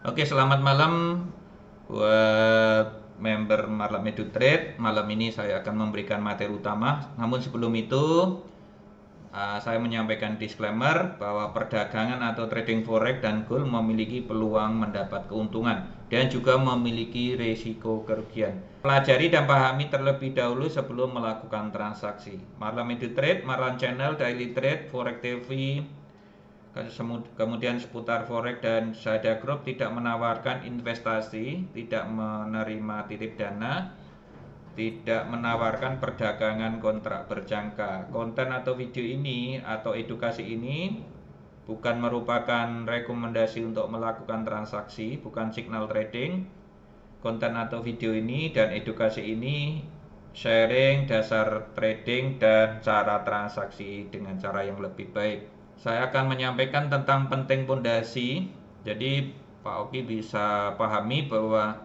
Oke, selamat malam buat member Malam Edu Trade. Malam ini saya akan memberikan materi utama. Namun sebelum itu, saya menyampaikan disclaimer bahwa perdagangan atau trading forex dan gold memiliki peluang mendapat keuntungan dan juga memiliki risiko kerugian. Pelajari dan pahami terlebih dahulu sebelum melakukan transaksi. Malam Edu Trade, Marlan Channel, Daily Trade, Forex TV, kemudian seputar forex dan Sada Group tidak menawarkan investasi, tidak menerima titip dana, tidak menawarkan perdagangan kontrak berjangka. Konten atau video ini atau edukasi ini bukan merupakan rekomendasi untuk melakukan transaksi, bukan signal trading. Konten atau video ini dan edukasi ini sharing dasar trading dan cara transaksi dengan cara yang lebih baik. Saya akan menyampaikan tentang penting pondasi. Jadi Pak Oki bisa pahami bahwa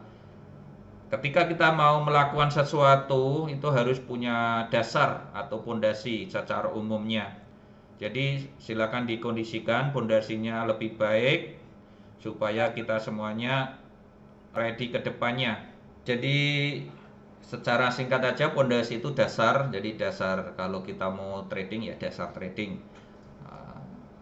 ketika kita mau melakukan sesuatu itu harus punya dasar atau pondasi secara umumnya. Jadi silakan dikondisikan pondasinya lebih baik supaya kita semuanya ready ke depannya. Jadi secara singkat aja pondasi itu dasar. Jadi dasar kalau kita mau trading ya dasar trading.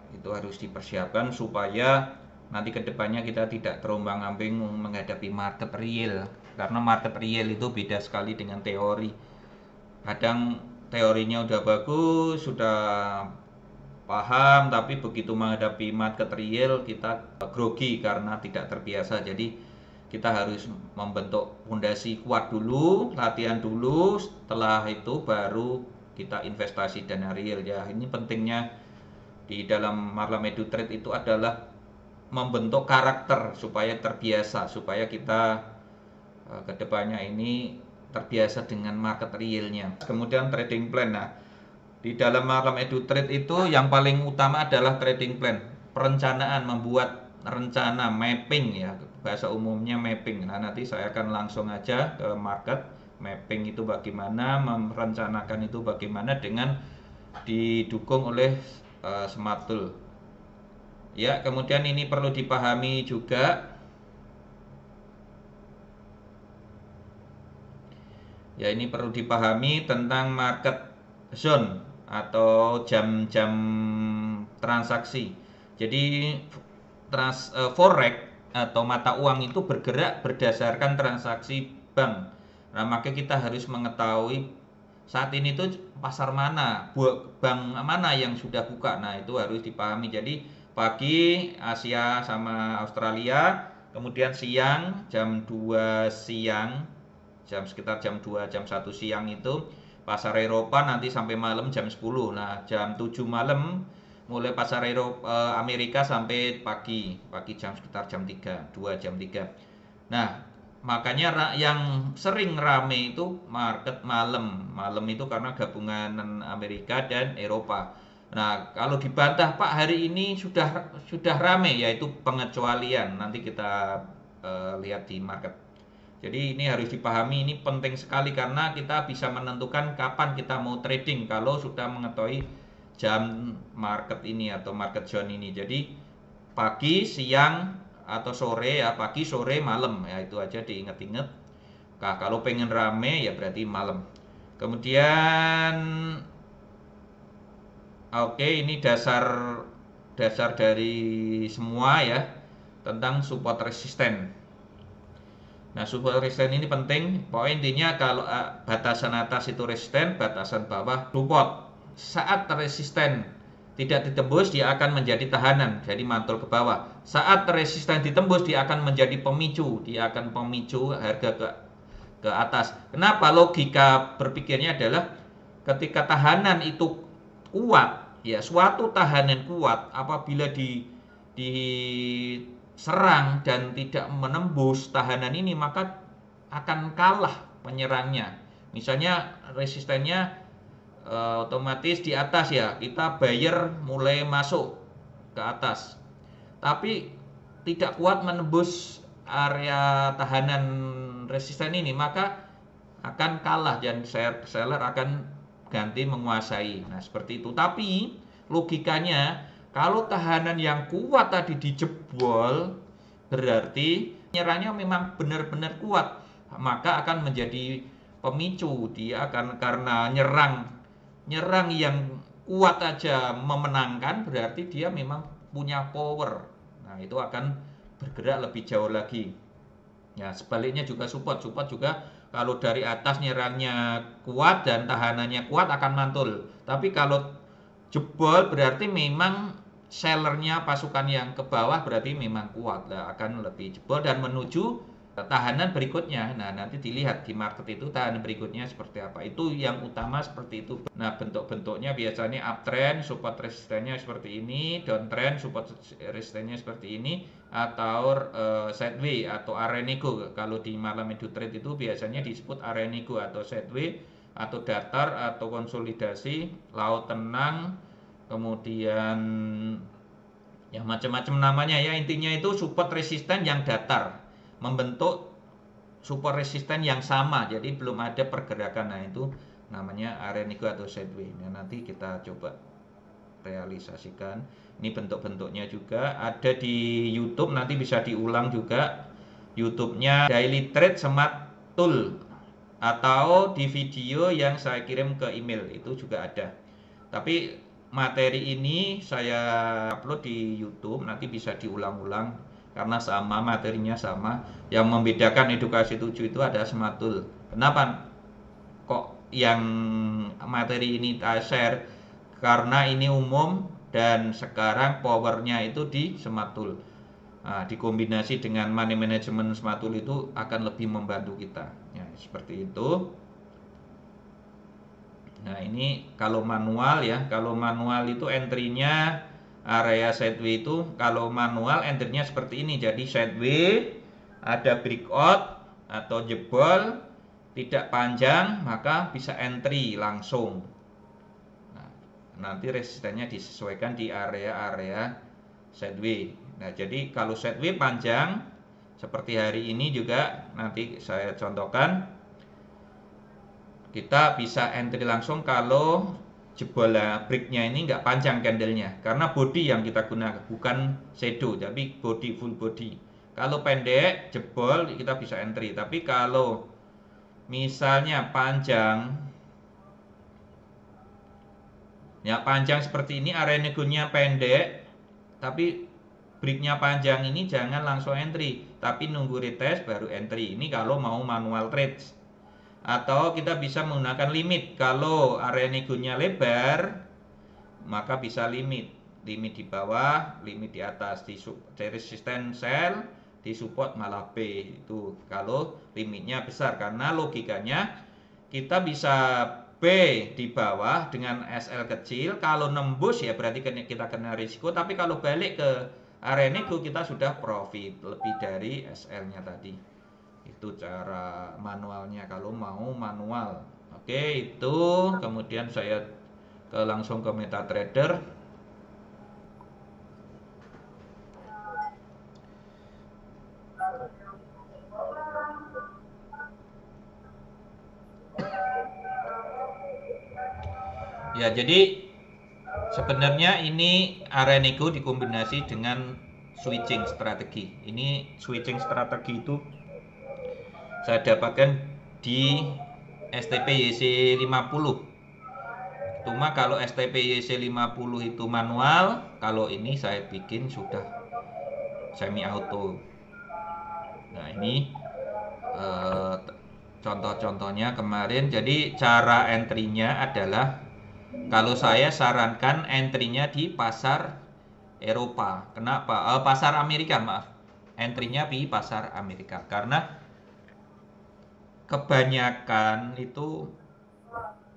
Itu harus dipersiapkan supaya nanti kedepannya kita tidak terombang-ambing menghadapi market real, karena market real itu beda sekali dengan teori. Kadang teorinya udah bagus, sudah paham, tapi begitu menghadapi market real kita grogi karena tidak terbiasa. Jadi kita harus membentuk fondasi kuat dulu, latihan dulu, setelah itu baru kita investasi dana real ya. Ini pentingnya di dalam Marlam Edu Trade itu adalah membentuk karakter supaya terbiasa, supaya kita kedepannya ini terbiasa dengan market realnya. Kemudian trading plan. Nah, di dalam Marlam Edu Trade itu yang paling utama adalah trading plan, perencanaan, membuat rencana, mapping ya, bahasa umumnya mapping. Nah, nanti saya akan langsung aja ke market, mapping itu bagaimana, merencanakan itu bagaimana dengan didukung oleh Smart Tool. Ya, kemudian ini perlu dipahami juga. Ya, ini perlu dipahami tentang market zone atau jam-jam transaksi. Jadi forex atau mata uang itu bergerak berdasarkan transaksi bank. Nah, maka kita harus mengetahui saat ini tuh pasar mana, bank mana yang sudah buka. Nah, itu harus dipahami. Jadi pagi Asia sama Australia, kemudian siang jam 2 siang, sekitar jam 2 jam 1 siang itu pasar Eropa, nanti sampai malam jam 10. Nah, jam 7 malam mulai pasar Eropa, Amerika sampai pagi jam sekitar jam 3, 2 jam 3. Nah, makanya yang sering rame itu market malam. Malam itu karena gabungan Amerika dan Eropa. Nah, kalau dibantah Pak hari ini sudah rame, yaitu pengecualian. Nanti kita lihat di market. Jadi ini harus dipahami, ini penting sekali karena kita bisa menentukan kapan kita mau trading kalau sudah mengetahui jam market ini atau market zone ini. Jadi pagi, siang, atau sore ya, pagi, sore, malam ya, itu aja diingat-ingat. Nah, kalau pengen rame ya berarti malam. Kemudian oke, ini dasar dari semua ya tentang support resisten. Nah, support resisten ini penting. Pokoknya intinya kalau batasan atas itu resisten, batasan bawah support. Saat resisten tidak ditembus, dia akan menjadi tahanan, jadi mantul ke bawah. Saat resisten ditembus, dia akan menjadi pemicu, dia akan pemicu harga ke atas. Kenapa? Logika berpikirnya adalah ketika tahanan itu kuat, ya suatu tahanan kuat apabila diserang dan tidak menembus tahanan ini, maka akan kalah penyerangnya. Misalnya resistennya otomatis di atas ya, kita buyer mulai masuk ke atas, tapi tidak kuat menembus area tahanan resisten ini, maka akan kalah dan seller akan ganti menguasai. Nah, seperti itu. Tapi logikanya kalau tahanan yang kuat tadi dijebol, berarti nyerangnya memang benar-benar kuat, maka akan menjadi pemicu. Dia akan, karena nyerang yang kuat aja memenangkan, berarti dia memang punya power. Nah, itu akan bergerak lebih jauh lagi. Ya, sebaliknya juga support juga kalau dari atas nyerangnya kuat dan tahanannya kuat akan mantul. Tapi kalau jebol berarti memang sellernya, pasukan yang ke bawah berarti memang kuat lah, akan lebih jebol dan menuju tahanan berikutnya. Nah, nanti dilihat di market itu tahanan berikutnya seperti apa. Itu yang utama seperti itu. Nah, bentuk-bentuknya biasanya uptrend, support resistennya seperti ini, downtrend, support resistennya seperti ini, atau sideways atau area nego. Kalau di malam minggu trade itu biasanya disebut area nego atau sideways atau datar atau konsolidasi, laut tenang, kemudian ya macam-macam namanya ya. Intinya itu support resisten yang datar membentuk support resisten yang sama, jadi belum ada pergerakan. Nah, itu namanya area nego atau sideways. Nah, nanti kita coba realisasikan. Ini bentuk-bentuknya juga ada di YouTube, nanti bisa diulang juga YouTube-nya Daily Trade Smart Tool, atau di video yang saya kirim ke email itu juga ada. Tapi materi ini saya upload di YouTube, nanti bisa diulang-ulang karena sama, materinya sama. Yang membedakan edukasi 7 itu ada Smart Tool. Kenapa kok yang materi ini saya share? Karena ini umum dan sekarang powernya itu di Smart Tool. Nah, dikombinasi dengan money management Smart Tool itu akan lebih membantu kita. Ya, seperti itu. Nah, ini kalau manual ya. Kalau manual itu entry-nya area sideways itu, kalau manual entry-nya seperti ini. Jadi sideways, ada breakout atau jebol, tidak panjang, maka bisa entry langsung. Nah, nanti resistennya disesuaikan di area-area sideways. Nah, jadi kalau sideways panjang seperti hari ini juga nanti saya contohkan, kita bisa entry langsung kalau jebol breaknya ini nggak panjang candlenya, karena body yang kita gunakan bukan shadow tapi body, full body. Kalau pendek jebol kita bisa entry, tapi kalau misalnya panjang ya, panjang seperti ini, area negonya pendek tapi breaknya panjang, ini jangan langsung entry, tapi nunggu retest baru entry. Ini kalau mau manual trades. Atau kita bisa menggunakan limit. Kalau area negonya lebar, maka bisa limit di bawah, limit di atas, di resisten sell, di support malah B. Itu kalau limitnya besar, karena logikanya kita bisa B di bawah dengan SL kecil. Kalau nembus ya berarti kita kena risiko, tapi kalau balik ke area nego kita sudah profit lebih dari SL-nya tadi. Itu cara manualnya kalau mau manual. Oke, itu kemudian saya langsung ke MetaTrader. Ya, jadi sebenarnya ini area nego dikombinasi dengan switching strategi. Ini switching strategi itu saya dapatkan di STP YC 50. Cuma kalau STP YC 50 itu manual, kalau ini saya bikin sudah semi auto. Nah, ini contoh-contohnya kemarin. Jadi cara entry-nya adalah, kalau saya sarankan entry-nya di pasar Eropa. Kenapa? Pasar Amerika, maaf. Entry-nya di pasar Amerika karena kebanyakan itu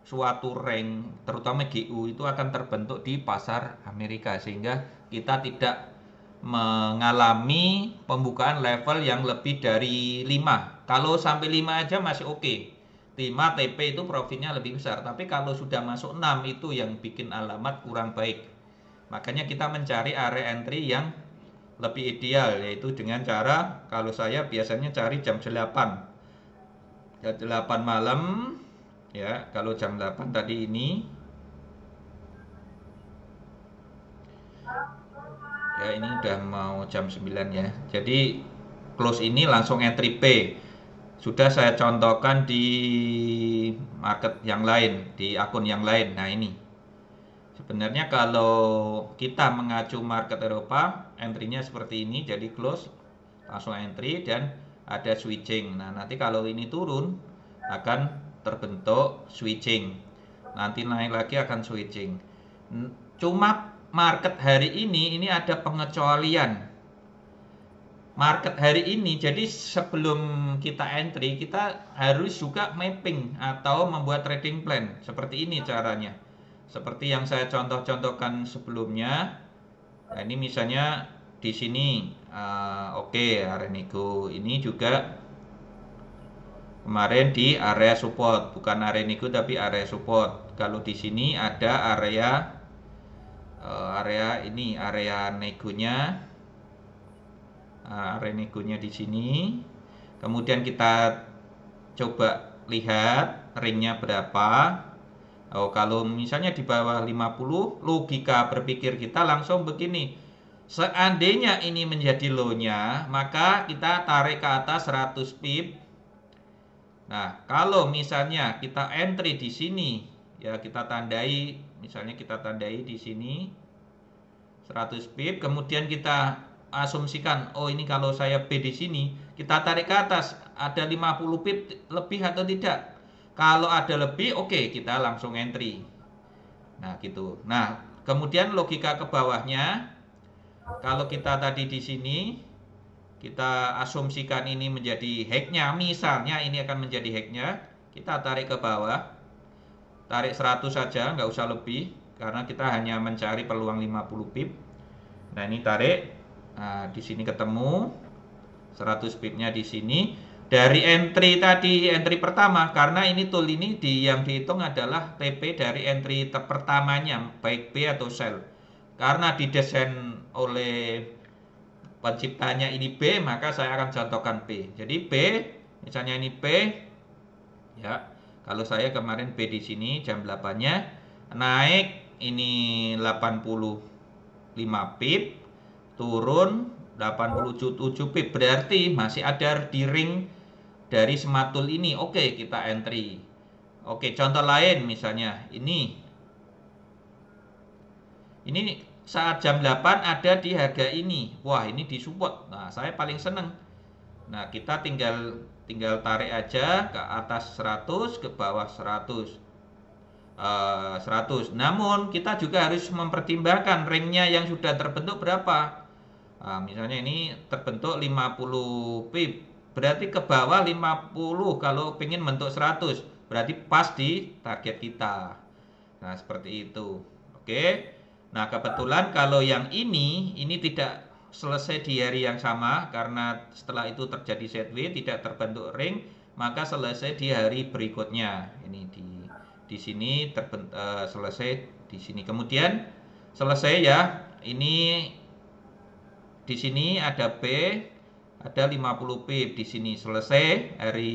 suatu rank, terutama GU itu akan terbentuk di pasar Amerika, sehingga kita tidak mengalami pembukaan level yang lebih dari 5. Kalau sampai 5 aja masih oke. 5 TP itu profitnya lebih besar, tapi kalau sudah masuk 6 itu yang bikin alamat kurang baik. Makanya kita mencari area entry yang lebih ideal, yaitu dengan cara, kalau saya biasanya cari jam 8. Jam 8 malam ya. Kalau jam 8 tadi ini Ya, ini udah mau jam 9 ya. Jadi close ini langsung entry P. Sudah saya contohkan di market yang lain, di akun yang lain. Nah, ini. Sebenarnya kalau kita mengacu market Eropa, entry-nya seperti ini, jadi close, langsung entry dan ada switching. Nah, nanti kalau ini turun akan terbentuk switching. Nanti naik lagi akan switching. Cuma market hari ini ada pengecualian. Market hari ini, jadi sebelum kita entry, kita harus juga mapping atau membuat trading plan. Seperti ini caranya. Seperti yang saya contoh-contohkan sebelumnya. Nah, ini misalnya di sini, oke, area nego ini juga kemarin di area support, bukan area nego tapi area support. Kalau di sini ada ini area negonya. Area negonya di sini. Kemudian kita coba lihat ringnya berapa. Oh, kalau misalnya di bawah 50, logika berpikir kita langsung begini. Seandainya ini menjadi low-nya, maka kita tarik ke atas 100 pip. Nah, kalau misalnya kita entry di sini, ya kita tandai, misalnya kita tandai di sini 100 pip, kemudian kita asumsikan, oh ini kalau saya B di sini, kita tarik ke atas, ada 50 pip lebih atau tidak? Kalau ada lebih, oke, kita langsung entry. Nah, gitu. Nah, kemudian logika ke bawahnya, kalau kita tadi di sini, kita asumsikan ini menjadi hacknya, misalnya ini akan menjadi hacknya, kita tarik ke bawah, tarik 100 saja, nggak usah lebih, karena kita hanya mencari peluang 50 pip. Nah, ini tarik, nah, di sini ketemu 100 pipnya di sini. Dari entry tadi, entry pertama, karena ini tool ini yang dihitung adalah TP dari entry pertamanya, baik B atau sell. Karena didesain oleh penciptanya ini B, maka saya akan contohkan B. Jadi B, misalnya ini B, ya. Kalau saya kemarin B di sini jam 8-nya naik ini 85 pip, turun 87 pip, berarti masih ada di ring dari sematul ini. Oke, kita entry. Oke, contoh lain misalnya ini saat jam 8 ada di harga ini. Wah, ini di support. Nah, saya paling seneng. Nah, kita tinggal tarik aja ke atas 100, ke bawah 100. 100. Namun kita juga harus mempertimbangkan ringnya yang sudah terbentuk berapa. Misalnya ini terbentuk 50 pip, berarti ke bawah 50 kalau pengen bentuk 100, berarti pas di target kita. Nah, seperti itu. Oke. Nah, kebetulan kalau yang ini tidak selesai di hari yang sama, karena setelah itu terjadi sideways, tidak terbentuk ring, maka selesai di hari berikutnya. Ini di sini selesai di sini. Kemudian selesai ya. Ini di sini ada B, ada 50 pip di sini. Selesai hari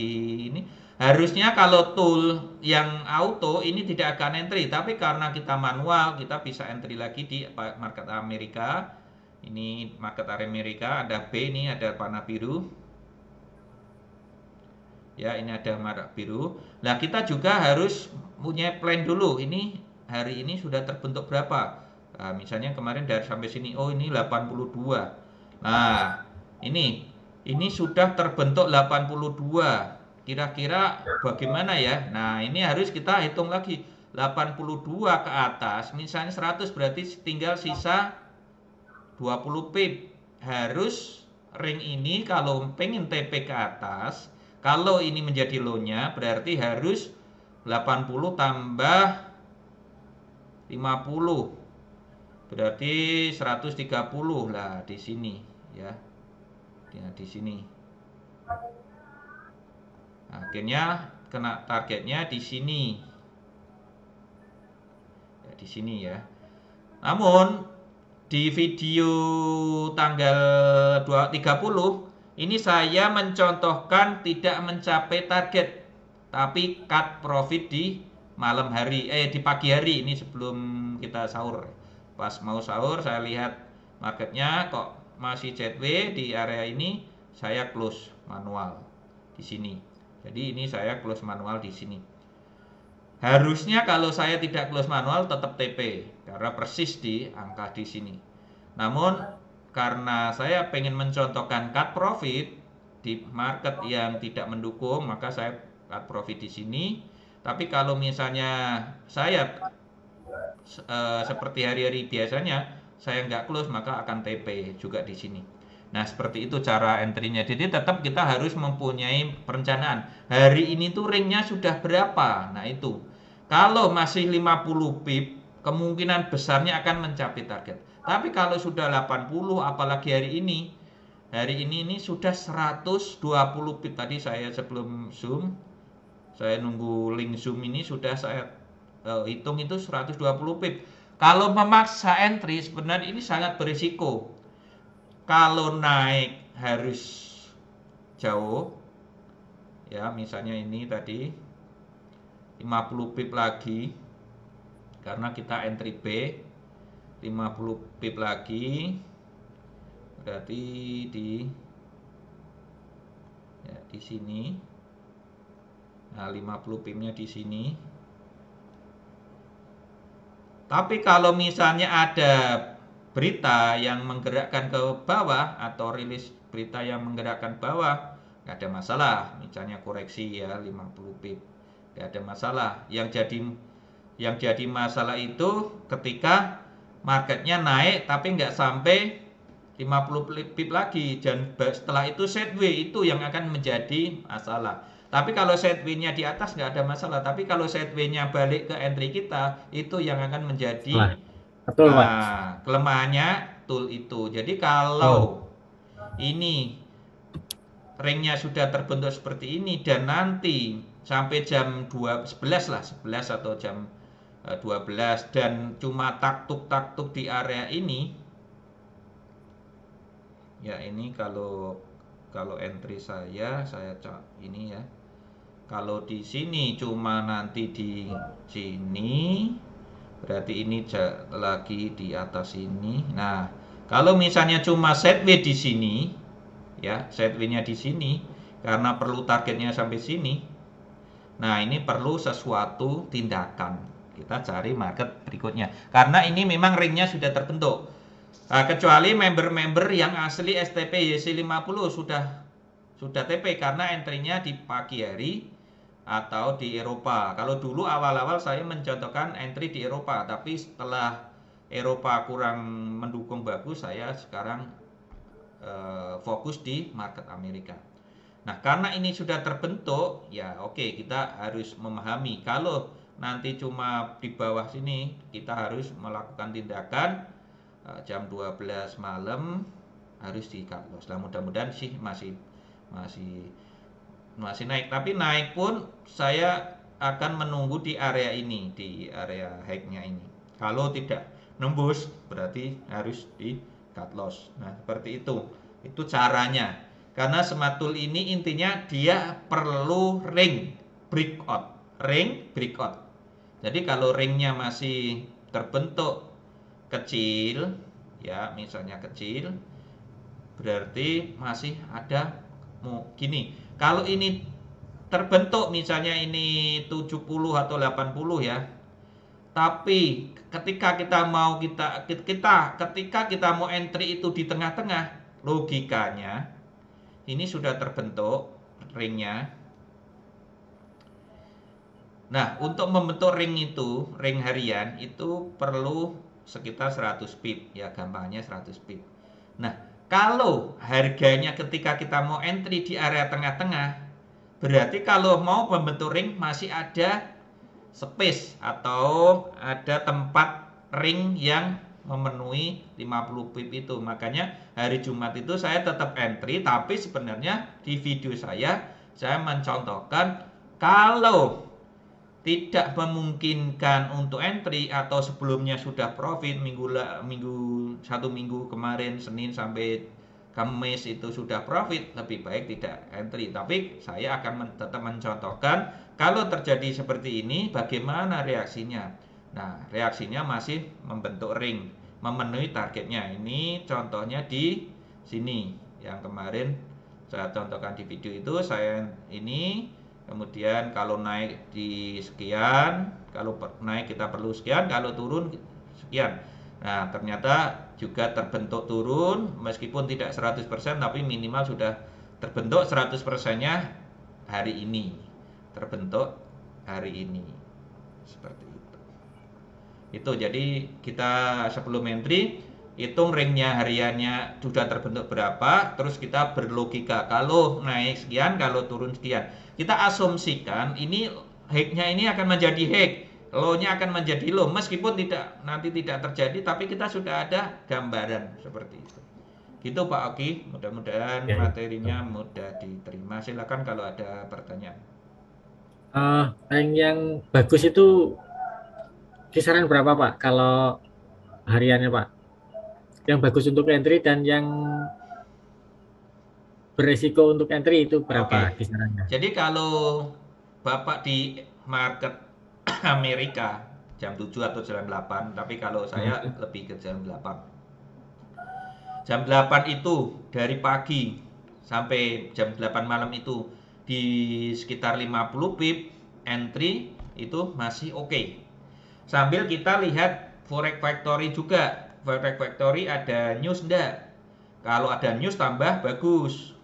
ini. Harusnya kalau tool yang auto ini tidak akan entry, tapi karena kita manual, kita bisa entry lagi di market Amerika. Ini market Amerika, ada B, ini ada panah biru. Ya, ini ada merah biru. Nah, kita juga harus punya plan dulu. Ini hari ini sudah terbentuk berapa? Nah, misalnya kemarin dari sampai sini, oh ini 82. Nah, ini sudah terbentuk 82. Kira-kira bagaimana ya? Nah, ini harus kita hitung lagi. 82 ke atas, misalnya 100, berarti tinggal sisa 20 pip. Harus ring ini kalau pengen TP ke atas, kalau ini menjadi low-nya, berarti harus 80 tambah 50. Berarti 130 lah di sini ya. Di sini. Akhirnya kena targetnya di sini. Ya, di sini ya. Namun di video tanggal 30 ini saya mencontohkan tidak mencapai target, tapi cut profit di malam hari, di pagi hari ini sebelum kita sahur. Pas mau sahur saya lihat marketnya kok masih sideways di area ini, saya close manual di sini. Jadi ini saya close manual di sini. Harusnya kalau saya tidak close manual tetap TP karena persis di angka di sini. Namun karena saya pengen mencontohkan cut profit di market yang tidak mendukung, maka saya cut profit di sini. Tapi kalau misalnya saya seperti hari-hari biasanya saya nggak close, maka akan TP juga di sini. Nah, seperti itu cara entry-nya. Jadi tetap kita harus mempunyai perencanaan. Hari ini tuh ring-nya sudah berapa? Nah, itu. Kalau masih 50 pip, kemungkinan besarnya akan mencapai target. Tapi kalau sudah 80, apalagi hari ini sudah 120 pip. Tadi saya sebelum zoom, saya nunggu link zoom ini sudah saya hitung itu 120 pip. Kalau memaksa entry sebenarnya ini sangat berisiko. Kalau naik harus jauh, ya misalnya ini tadi 50 pip lagi, karena kita entry B 50 pip lagi, berarti di sini. Nah, 50 pipnya di sini. Tapi kalau misalnya ada berita yang menggerakkan ke bawah atau rilis berita yang menggerakkan bawah, nggak ada masalah. Misalnya koreksi ya 50 pip, nggak ada masalah. Yang jadi masalah itu ketika marketnya naik tapi nggak sampai 50 pip lagi, dan setelah itu sideways, itu yang akan menjadi masalah. Tapi kalau sideways-nya di atas nggak ada masalah. Tapi kalau sideways-nya balik ke entry kita, itu yang akan menjadi betul, Mas. kelemahannya tool itu. Jadi kalau ini ringnya sudah terbentuk seperti ini dan nanti sampai jam 11 lah, 11 atau jam 12 dan cuma taktuk di area ini, ya ini kalau entry saya ini ya. Kalau di sini cuma nanti di sini, berarti ini lagi di atas ini. Nah, kalau misalnya cuma sideways di sini, ya sideways-nya di sini, karena perlu targetnya sampai sini. Nah, ini perlu sesuatu tindakan. Kita cari market berikutnya. Karena ini memang ringnya sudah terbentuk. Nah, kecuali member-member yang asli STP YC50 sudah TP karena entry-nya di pagi hari atau di Eropa. Kalau dulu awal-awal saya mencontohkan entry di Eropa, tapi setelah Eropa kurang mendukung bagus, saya sekarang fokus di market Amerika. Nah, karena ini sudah terbentuk, ya oke, kita harus memahami kalau nanti cuma di bawah sini, kita harus melakukan tindakan jam 12 malam harus di cut loss. Nah, mudah-mudahan sih masih naik, tapi naik pun saya akan menunggu di area ini, di area high-nya ini. Kalau tidak nembus berarti harus di cut loss. Nah, seperti itu caranya. Karena smart tool ini intinya dia perlu ring breakout. Jadi kalau ringnya masih terbentuk kecil, ya misalnya kecil, berarti masih ada gini. Kalau ini terbentuk misalnya ini 70 atau 80 ya. Tapi ketika kita mau entry itu di tengah-tengah, logikanya ini sudah terbentuk ringnya. Nah, untuk membentuk ring harian itu perlu sekitar 100 pip ya, gampangnya 100 pip. Nah, kalau harganya ketika kita mau entry di area tengah-tengah, berarti kalau mau membentuk ring masih ada space atau ada tempat ring yang memenuhi 50 pip itu. Makanya hari Jumat itu saya tetap entry, tapi sebenarnya di video saya mencontohkan kalau tidak memungkinkan untuk entry atau sebelumnya sudah profit satu minggu kemarin Senin sampai Kamis itu sudah profit, lebih baik tidak entry. Tapi saya akan tetap mencontohkan kalau terjadi seperti ini bagaimana reaksinya. Nah, reaksinya masih membentuk ring. memenuhi targetnya. Ini contohnya di sini yang kemarin saya contohkan di video itu. Saya ini kemudian kalau naik di sekian, kalau naik kita perlu sekian, kalau turun sekian. Nah, ternyata juga terbentuk turun meskipun tidak 100% tapi minimal sudah terbentuk 100%-nya hari ini. Terbentuk hari ini. Seperti itu. Itu jadi kita sebelum entry hitung ringnya hariannya sudah terbentuk berapa, terus kita berlogika kalau naik sekian, kalau turun sekian. Kita asumsikan ini hack-nya ini akan menjadi hack, low-nya akan menjadi low, meskipun nanti tidak terjadi, tapi kita sudah ada gambaran seperti itu. Gitu Pak Oki, mudah-mudahan materinya mudah diterima. Silakan kalau ada pertanyaan. Rank yang bagus itu kisaran berapa Pak kalau hariannya Pak? Yang bagus untuk entry dan yang beresiko untuk entry itu berapa Oke. kisarannya? Jadi kalau Bapak di market Amerika jam 7 atau jam 8, tapi kalau saya lebih ke jam 8. Jam 8 itu dari pagi sampai jam 8 malam itu di sekitar 50 pip entry itu masih oke. Sambil kita lihat Forex Factory juga. Forex Factory ada news enggak? Kalau ada news tambah bagus.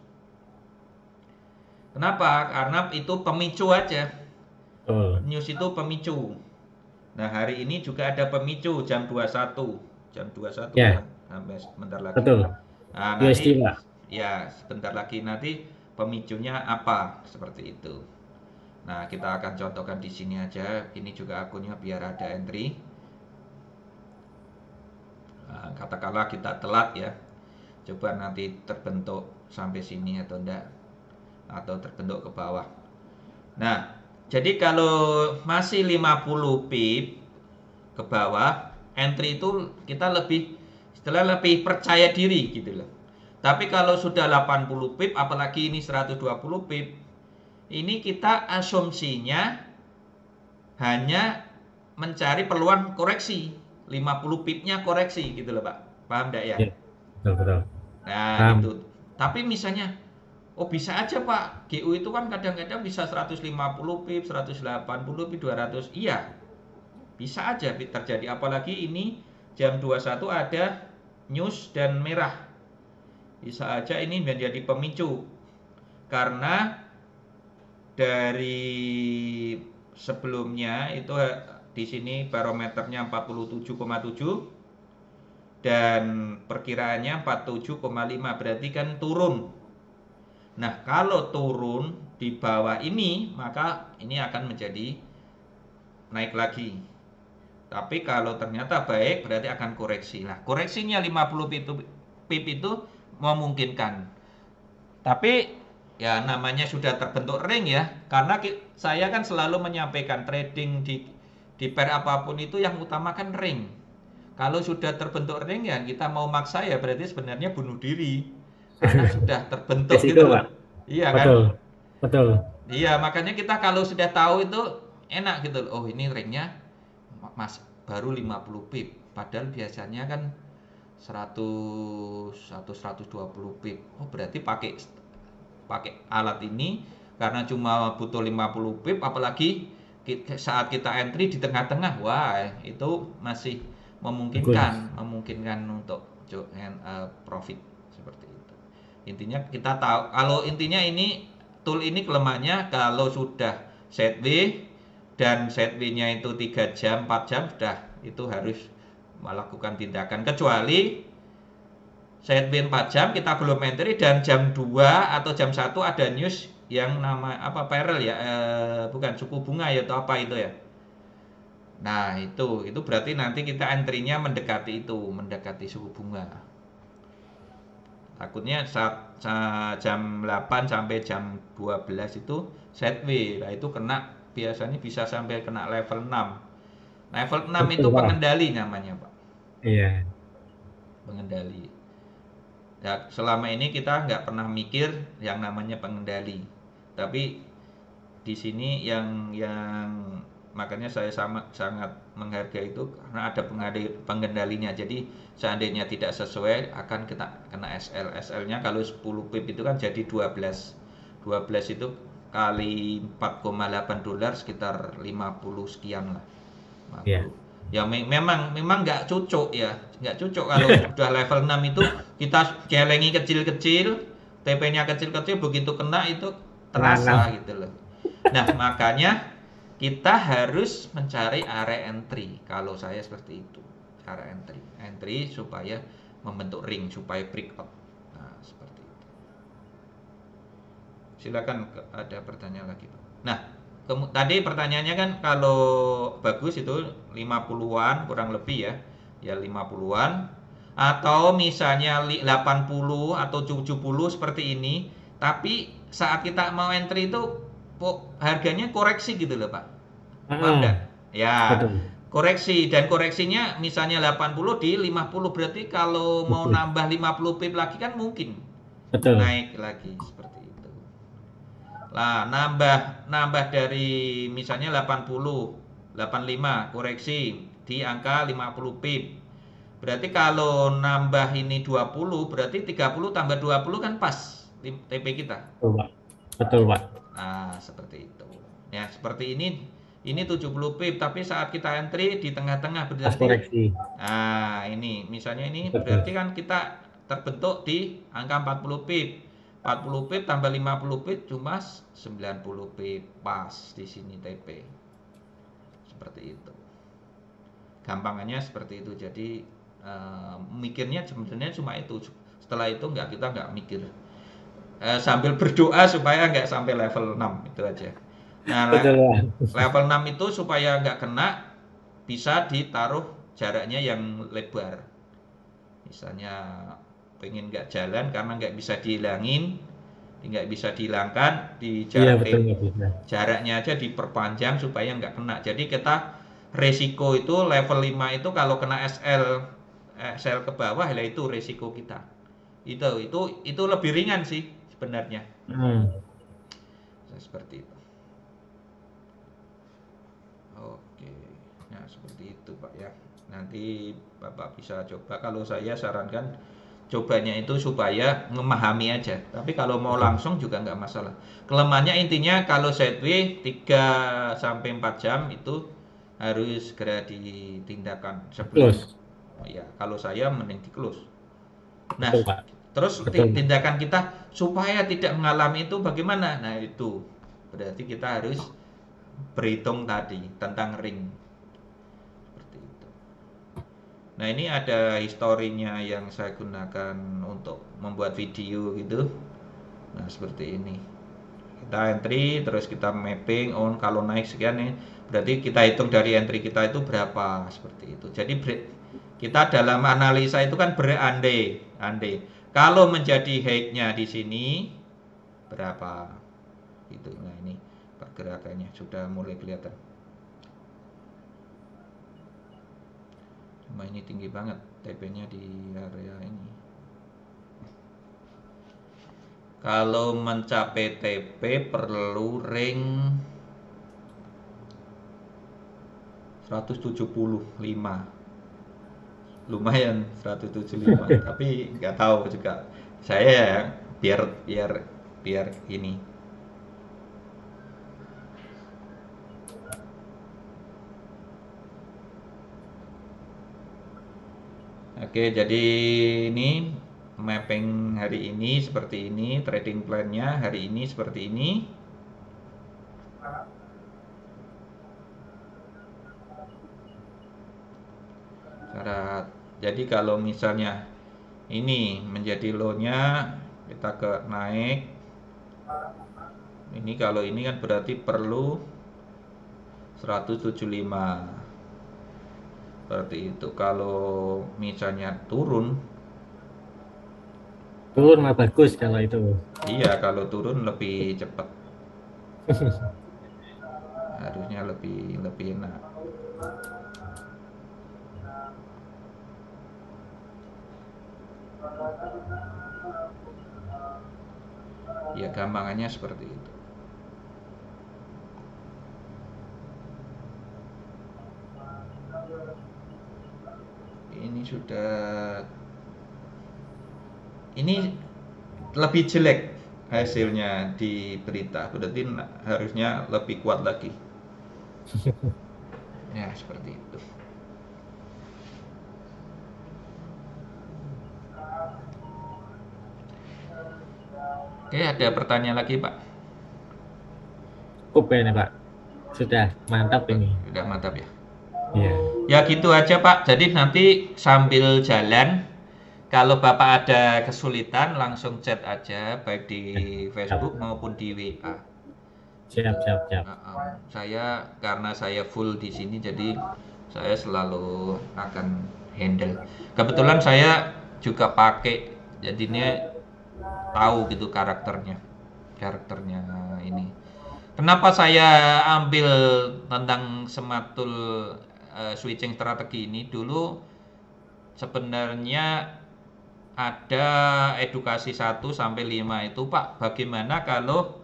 Kenapa? Karena itu pemicu aja. News itu pemicu. Nah, hari ini juga ada pemicu jam 21. Jam 21 ya, Ya, sampai sebentar lagi. betul. Nah, USD nanti Pak. ya sebentar lagi nanti pemicunya apa seperti itu. Nah, kita akan contohkan di sini aja. Ini juga akunnya biar ada entry. Nah, katakanlah kita telat ya. Coba nanti terbentuk sampai sini atau enggak, atau terbentuk ke bawah. Nah, jadi kalau masih 50 pip ke bawah, entry itu kita lebih percaya diri gitu loh. Tapi kalau sudah 80 pip, apalagi ini 120 pip, ini kita asumsinya hanya mencari peluang koreksi. 50 pipnya koreksi gitu loh Pak. Paham enggak ya? Ya, betul betul. Nah, Paham. gitu. Tapi misalnya, oh bisa aja Pak, GU itu kan kadang-kadang bisa 150 pip, 180 pip, 200. Iya, bisa aja terjadi. Apalagi ini jam 21 ada news dan merah. Bisa aja ini menjadi pemicu. Karena dari sebelumnya itu di sini barometernya 47,7 dan perkiraannya 47,5, berarti kan turun. Nah, kalau turun di bawah ini, maka ini akan menjadi naik lagi. Tapi kalau ternyata baik, berarti akan koreksi. Nah, koreksinya 50 pip itu memungkinkan. Tapi ya namanya sudah terbentuk ring ya. Karena saya kan selalu menyampaikan trading di pair apapun itu yang utama kan ring. Kalau sudah terbentuk ring ya kita mau maksa ya berarti sebenarnya bunuh diri. Karena sudah terbentuk Resiko gitu loh. Pak. Iya kan? Betul. Betul. Iya, makanya kita kalau sudah tahu itu enak gitu. Oh, ini ringnya Mas baru 50 pip. Padahal biasanya kan 100 atau 120 pip. Oh, berarti pakai pakai alat ini karena cuma butuh 50 pip, apalagi saat kita entry di tengah-tengah. Wah, itu masih Bagus. memungkinkan untuk profit seperti itu. Intinya kita tahu kalau intinya ini tool ini kelemahannya kalau sudah set W dan set W-nya itu 3 jam, 4 jam sudah itu harus melakukan tindakan, kecuali set W 4 jam kita belum entry dan jam 2 atau jam 1 ada news yang nama apa parallel ya, bukan suku bunga ya atau apa itu ya. Nah, itu berarti nanti kita entry-nya mendekati suku bunga. Takutnya saat jam 8 sampai jam 12 itu set W. Nah, itu kena biasanya bisa sampai kena level 6. Level 6 itu Betul Pak. pengendali namanya, Pak. Iya. Pengendali. Ya, selama ini kita nggak pernah mikir yang namanya pengendali. Tapi di sini yang makanya saya sangat menghargai itu karena ada pengendalinya. Jadi seandainya tidak sesuai akan kita kena SL. SL-nya kalau 10 pip itu kan jadi 12. 12 itu kali 4,8 dolar sekitar 50 sekian lah. Ya. 50. Ya memang nggak cocok ya. Nggak cocok kalau udah level 6 itu kita celengi kecil-kecil, TP-nya kecil-kecil, begitu kena itu terasa gitu loh. Nah, makanya kita harus mencari area entry. Kalau saya seperti itu, area entry supaya membentuk ring, supaya breakout. Nah, seperti itu. Silakan ada pertanyaan lagi, Pak. Nah, tadi pertanyaannya kan kalau bagus itu 50-an kurang lebih ya. Ya 50-an atau misalnya 80 atau 70 seperti ini, tapi saat kita mau entry itu harganya koreksi gitu loh, Pak. Paham enggak? Ya, Betul. koreksi dan koreksinya misalnya 80 di 50, berarti kalau mau Betul. nambah 50 pip lagi kan mungkin Betul. naik lagi seperti itu. Lah, nambah dari misalnya 80, 85 koreksi di angka 50 pip. Berarti kalau nambah ini 20, berarti 30 tambah 20 kan pas TP kita. Betul, Pak. Betul, Pak. Nah, seperti itu. Ya, seperti ini 70 pip, tapi saat kita entry di tengah-tengah Pas berarti koreksi. nah, ini misalnya ini Betul. berarti kan kita terbentuk di angka 40 pip. 40 pip tambah 50 pip cuma 90 pip pas di sini TP. Seperti itu. Gampangannya seperti itu. Jadi mikirnya sebenarnya cuma itu. Setelah itu kita nggak mikir. Sambil berdoa supaya nggak sampai level 6 itu aja. Nah, Betul, Pak. level 6 itu supaya nggak kena bisa ditaruh jaraknya yang lebar. Misalnya pengen nggak jalan karena nggak bisa dihilangkan di Iya, jarak betul, nggak bisa. jaraknya aja diperpanjang supaya nggak kena. Jadi kita resiko itu level 5 itu kalau kena SL ke bawah lah itu resiko kita. Itu lebih ringan sih sebenarnya. Seperti itu. Oke, nah seperti itu Pak ya. Nanti Bapak bisa coba. Kalau saya sarankan cobanya itu supaya memahami aja. Tapi kalau mau Betul. langsung juga nggak masalah. Kelemahannya intinya kalau sideways 3 sampai 4 jam itu harus segera ditindakan sebelum. Close. Oh ya, kalau saya mending di close. Nah, Betul, Pak. terus Betul. tindakan kita supaya tidak mengalami itu bagaimana? Nah, itu berarti kita harus berhitung tadi tentang ring seperti itu. Nah, ini ada historinya yang saya gunakan untuk membuat video gitu. Nah, seperti ini. Kita entry terus kita mapping on kalau naik sekian nih, berarti kita hitung dari entry kita itu berapa seperti itu. Jadi kita dalam analisa itu kan berandai, kalau menjadi height-nya di sini berapa gitu. Nah, ini pergerakannya sudah mulai kelihatan. Cuma ini tinggi banget TP-nya di area ini. Kalau mencapai TP perlu ring 175. Lumayan 175, tapi nggak tahu juga. Saya biar ini. Oke, jadi ini mapping hari ini seperti ini, trading plan-nya hari ini seperti ini. Jadi kalau misalnya ini menjadi low-nya, kita ke naik. Ini kalau ini kan berarti perlu 175. Seperti itu. Kalau misalnya turun Mah bagus kalau itu. iya, kalau turun lebih cepat. Harusnya lebih enak. Ya, gampangannya seperti itu. ini lebih jelek hasilnya di berita, berarti harusnya lebih kuat lagi. Ya, seperti itu. Oke, ada pertanyaan lagi, Pak? Cukup ya, Pak. Sudah mantap ini. Sudah mantap ya. Iya. Ya gitu aja, Pak. Jadi nanti sambil jalan, kalau Bapak ada kesulitan langsung chat aja, baik di Facebook maupun di WA. Siap. Karena saya full di sini, jadi saya selalu akan handle. Kebetulan saya juga pakai, jadinya tahu gitu karakternya ini. Kenapa saya ambil tentang sematul switching strategi ini? Dulu sebenarnya ada edukasi 1 sampai 5 itu, Pak, bagaimana kalau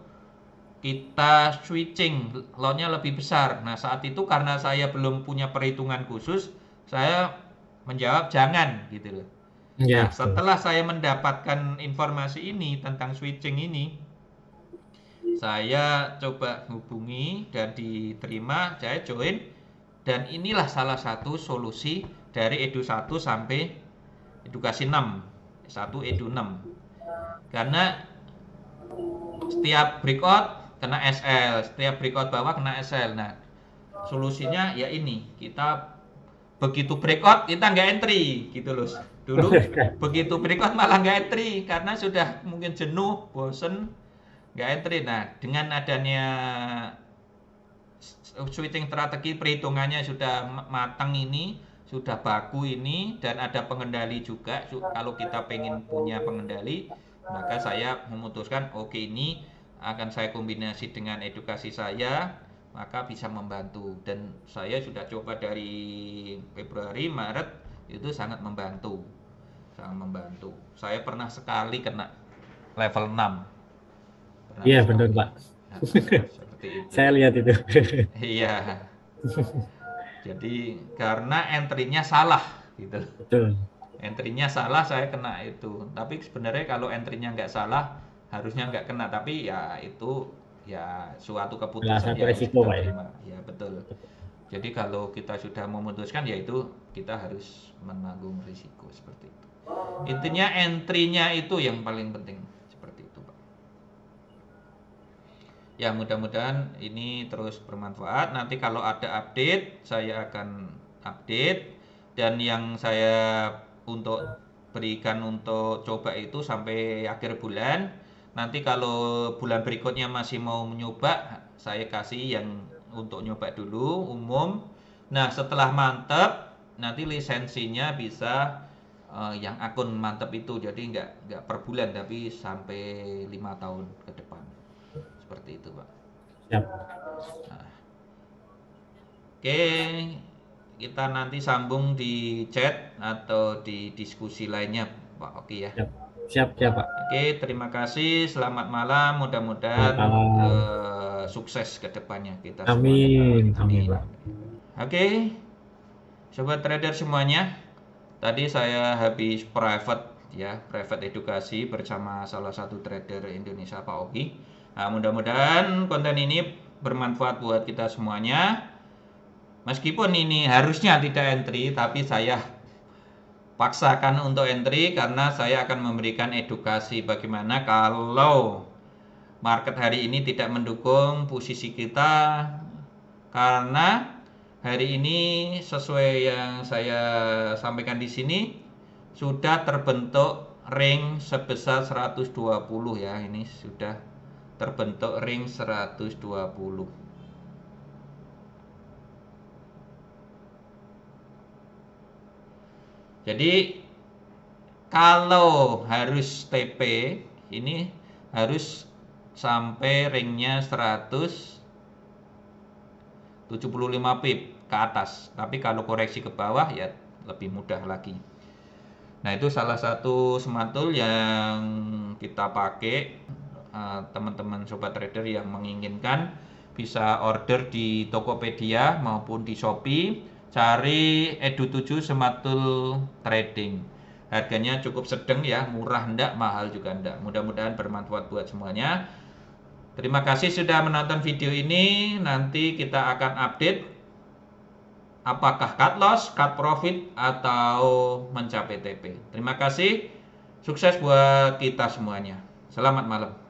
kita switching load-nya lebih besar. Nah, saat itu karena saya belum punya perhitungan khusus, saya menjawab jangan gitu loh. Ya, Nah, setelah saya mendapatkan informasi ini tentang switching ini, saya coba hubungi dan diterima, saya join, dan inilah salah satu solusi dari Edu 1 sampai edukasi 6, 1 Edu 6. Karena setiap breakout kena SL, setiap breakout bawah kena SL. Nah, solusinya ya ini, kita begitu breakout kita nggak entry gitu loh. Dulu begitu breakout malah nggak entry karena sudah mungkin jenuh, bosen, nggak entry. Nah, dengan adanya switching strategi, perhitungannya sudah matang ini, sudah baku ini, dan ada pengendali juga. Kalau kita pengen punya pengendali, maka saya memutuskan oke, ini akan saya kombinasi dengan edukasi saya, maka bisa membantu. Dan saya sudah coba dari Februari, Maret, itu sangat membantu. Saya pernah sekali kena level 6. Iya, benar, Pak. Nah, seperti itu. Saya lihat itu. Iya. Jadi karena entry-nya salah gitu. Betul. Entry-nya salah, saya kena itu. Tapi sebenarnya kalau entry-nya nggak salah, harusnya nggak kena. Tapi ya itu ya suatu keputusan Satu ya resiko, kita Pak, ya. terima. Ya betul. Jadi kalau kita sudah memutuskan, ya itu kita harus menanggung risiko seperti itu. Intinya entry-nya itu yang paling penting. Seperti itu, Pak. Ya, mudah-mudahan ini terus bermanfaat. Nanti kalau ada update, saya akan update. Dan yang saya untuk berikan untuk coba itu sampai akhir bulan. Nanti kalau bulan berikutnya masih mau mencoba, saya kasih yang untuk nyoba dulu umum. Nah, setelah mantap, nanti lisensinya bisa yang akun mantap itu, jadi nggak per bulan tapi sampai 5 tahun ke depan, seperti itu, Pak. Siap. Nah, oke, kita nanti sambung di chat atau di diskusi lainnya, Pak. Oke ya. Siap, Pak. Oke, terima kasih. Selamat malam. Mudah-mudahan sukses ke depannya kita Amin. semua. Amin, Pak. Oke, sobat trader semuanya. Tadi saya habis private edukasi bersama salah satu trader Indonesia, Pak Ogi. Nah, mudah-mudahan konten ini bermanfaat buat kita semuanya. Meskipun ini harusnya tidak entry, tapi saya paksakan untuk entry karena saya akan memberikan edukasi bagaimana kalau market hari ini tidak mendukung posisi kita, karena hari ini sesuai yang saya sampaikan di sini sudah terbentuk ring sebesar 120 ya. Ini sudah terbentuk ring 120. Jadi kalau harus TP ini harus sampai ringnya 175 pip ke atas. Tapi kalau koreksi ke bawah ya lebih mudah lagi. Nah, itu salah satu sematul yang kita pakai. Teman-teman sobat trader yang menginginkan bisa order di Tokopedia maupun di Shopee. cari Edu7 Sematul Trading. Harganya cukup sedang ya, murah enggak, mahal juga enggak. Mudah-mudahan bermanfaat buat semuanya. Terima kasih sudah menonton video ini. Nanti kita akan update apakah cut loss, cut profit, atau mencapai TP. Terima kasih. Sukses buat kita semuanya. Selamat malam.